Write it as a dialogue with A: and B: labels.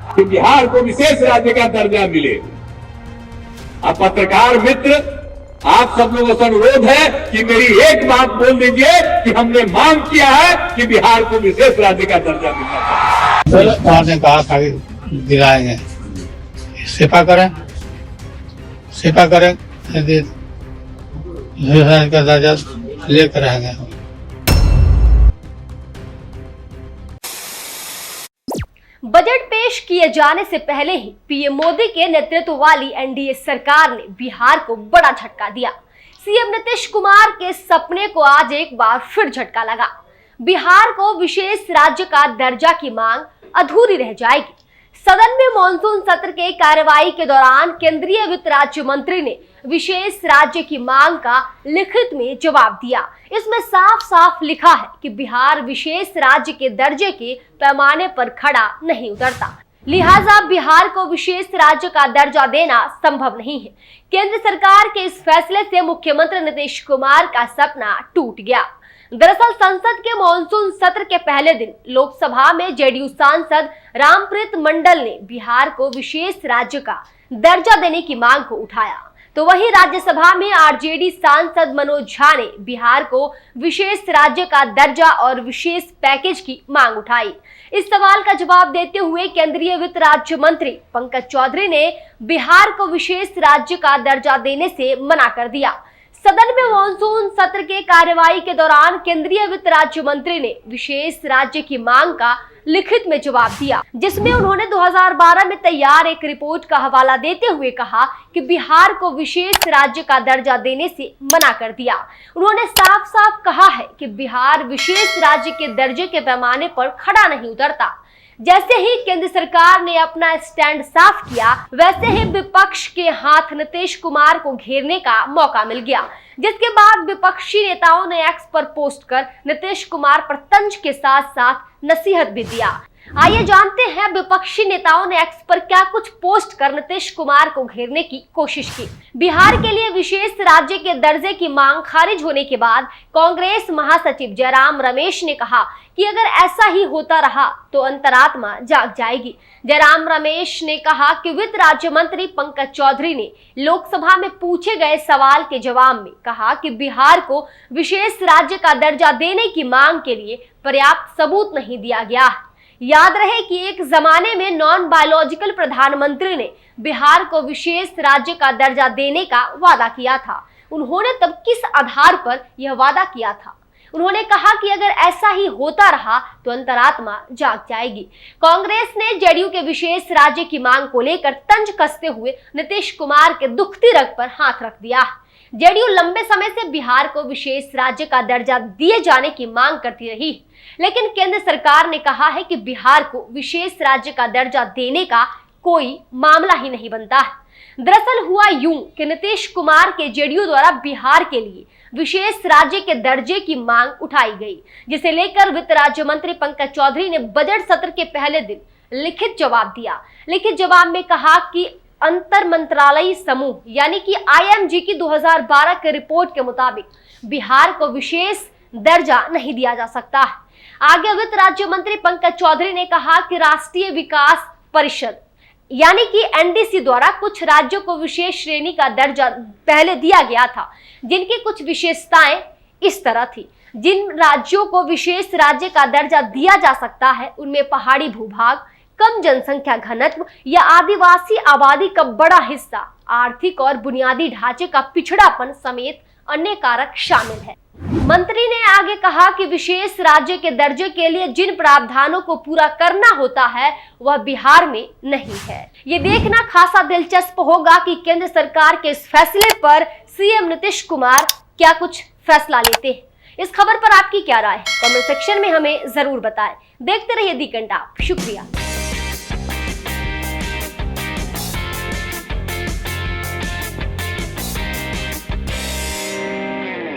A: कि बिहार को विशेष राज्य का दर्जा मिले। अब पत्रकार मित्र, आप सब लोगों से अनुरोध है कि मेरी एक बात बोल दीजिए कि हमने मांग किया है कि बिहार को विशेष राज्य का दर्जा मिलना चाहिए।
B: उन्होंने कहा था कि दिलाएंगे, सेवा करें यदि विशेष राज्य का दर्जा लेकर रहेंगे।
C: बजट पेश किए जाने से पहले ही पीएम मोदी के नेतृत्व वाली एनडीए सरकार ने बिहार को बड़ा झटका दिया। सीएम नीतीश कुमार के सपने को आज एक बार फिर झटका लगा। बिहार को विशेष राज्य का दर्जा की मांग अधूरी रह जाएगी। सदन में मॉनसून सत्र के कार्यवाही के दौरान केंद्रीय वित्त राज्य मंत्री ने विशेष राज्य की मांग का लिखित में जवाब दिया। इसमें साफ साफ लिखा है कि बिहार विशेष राज्य के दर्जे के पैमाने पर खड़ा नहीं उतरता, लिहाजा बिहार को विशेष राज्य का दर्जा देना संभव नहीं है। केंद्र सरकार के इस फैसले से मुख्यमंत्री नीतीश कुमार का सपना टूट गया। दरअसल संसद के मॉनसून सत्र के पहले दिन लोकसभा में जेडीयू सांसद रामप्रीत मंडल ने बिहार को विशेष राज्य का दर्जा देने की मांग को उठाया, तो वहीं राज्यसभा में आरजेडी सांसद मनोज झा ने बिहार को विशेष राज्य का दर्जा और विशेष पैकेज की मांग उठाई। इस सवाल का जवाब देते हुए केंद्रीय वित्त राज्य मंत्री पंकज चौधरी ने बिहार को विशेष राज्य का दर्जा देने से मना कर दिया। सदन में मॉनसून सत्र के कार्यवाही के दौरान केंद्रीय वित्त राज्य मंत्री ने विशेष राज्य की मांग का लिखित में जवाब दिया, जिसमें उन्होंने 2012 में तैयार एक रिपोर्ट का हवाला देते हुए कहा कि बिहार को विशेष राज्य का दर्जा देने से मना कर दिया। उन्होंने साफ साफ कहा है कि बिहार विशेष राज्य के दर्जे के पैमाने पर खड़ा नहीं उतरता। जैसे ही केंद्र सरकार ने अपना स्टैंड साफ किया, वैसे ही विपक्ष के हाथ नीतीश कुमार को घेरने का मौका मिल गया, जिसके बाद विपक्षी नेताओं ने एक्स पर पोस्ट कर नीतीश कुमार पर तंज के साथ साथ नसीहत भी दिया। आइए जानते हैं विपक्षी नेताओं ने एक्स पर क्या कुछ पोस्ट कर नीतीश कुमार को घेरने की कोशिश की। बिहार के लिए विशेष राज्य के दर्जे की मांग खारिज होने के बाद कांग्रेस महासचिव जयराम रमेश ने कहा कि अगर ऐसा ही होता रहा तो अंतरात्मा जाग जाएगी। जयराम रमेश ने कहा कि वित्त राज्य मंत्री पंकज चौधरी ने लोकसभा में पूछे गए सवाल के जवाब में कहा कि बिहार को विशेष राज्य का दर्जा देने की मांग के लिए पर्याप्त सबूत नहीं दिया गया। याद रहे कि एक जमाने में नॉन बायोलॉजिकल प्रधानमंत्री ने बिहार को विशेष राज्य का दर्जा देने का वादा किया था। उन्होंने तब किस आधार पर यह वादा किया था? उन्होंने कहा कि अगर ऐसा ही होता रहा तो अंतरात्मा जाग जाएगी। कांग्रेस ने जेडीयू के विशेष राज्य की मांग को लेकर तंज कसते हुए नीतीश कुमार के दुखती रग पर हाथ रख दिया। जेडीयू लंबे समय से बिहार को विशेष राज्य का दर्जा दिए जाने की मांग करती रही, लेकिन केंद्र सरकार ने कहा है कि बिहार को विशेष राज्य का दर्जा देने का कोई मामला ही नहीं बनता है। दरअसल हुआ यूं कि नीतीश कुमार के जेडीयू द्वारा बिहार के लिए विशेष राज्य के दर्जे की मांग उठाई गई, जिसे लेकर वित्त राज्य मंत्री पंकज चौधरी ने बजट सत्र के पहले दिन लिखित जवाब दिया। लिखित जवाब में कहा कि अंतर मंत्रालयी समूह यानी कि आईएमजी की 2012 के रिपोर्ट के मुताबिक बिहार को विशेष दर्जा नहीं दिया जा सकता है। आगे वित्त राज्य मंत्री पंकज चौधरी ने कहा कि राष्ट्रीय विकास परिषद यानी कि एनडीसी द्वारा कुछ राज्यों को विशेष श्रेणी का दर्जा पहले दिया गया था, जिनकी कुछ विशेषताएं इस तरह थी। जिन राज्यों को विशेष राज्य का दर्जा दिया जा सकता है उनमें पहाड़ी भूभाग, कम जनसंख्या घनत्व या आदिवासी आबादी का बड़ा हिस्सा, आर्थिक और बुनियादी ढांचे का पिछड़ापन समेत अन्य कारक शामिल है। मंत्री ने आगे कहा कि विशेष राज्य के दर्जे के लिए जिन प्रावधानों को पूरा करना होता है वह बिहार में नहीं है। ये देखना खासा दिलचस्प होगा कि केंद्र सरकार के इस फैसले पर सीएम नीतीश कुमार क्या कुछ फैसला लेते हैं। इस खबर पर आपकी क्या राय है? कमेंट सेक्शन में हमें जरूर बताएं। देखते रहिए दी घंटा। शुक्रिया।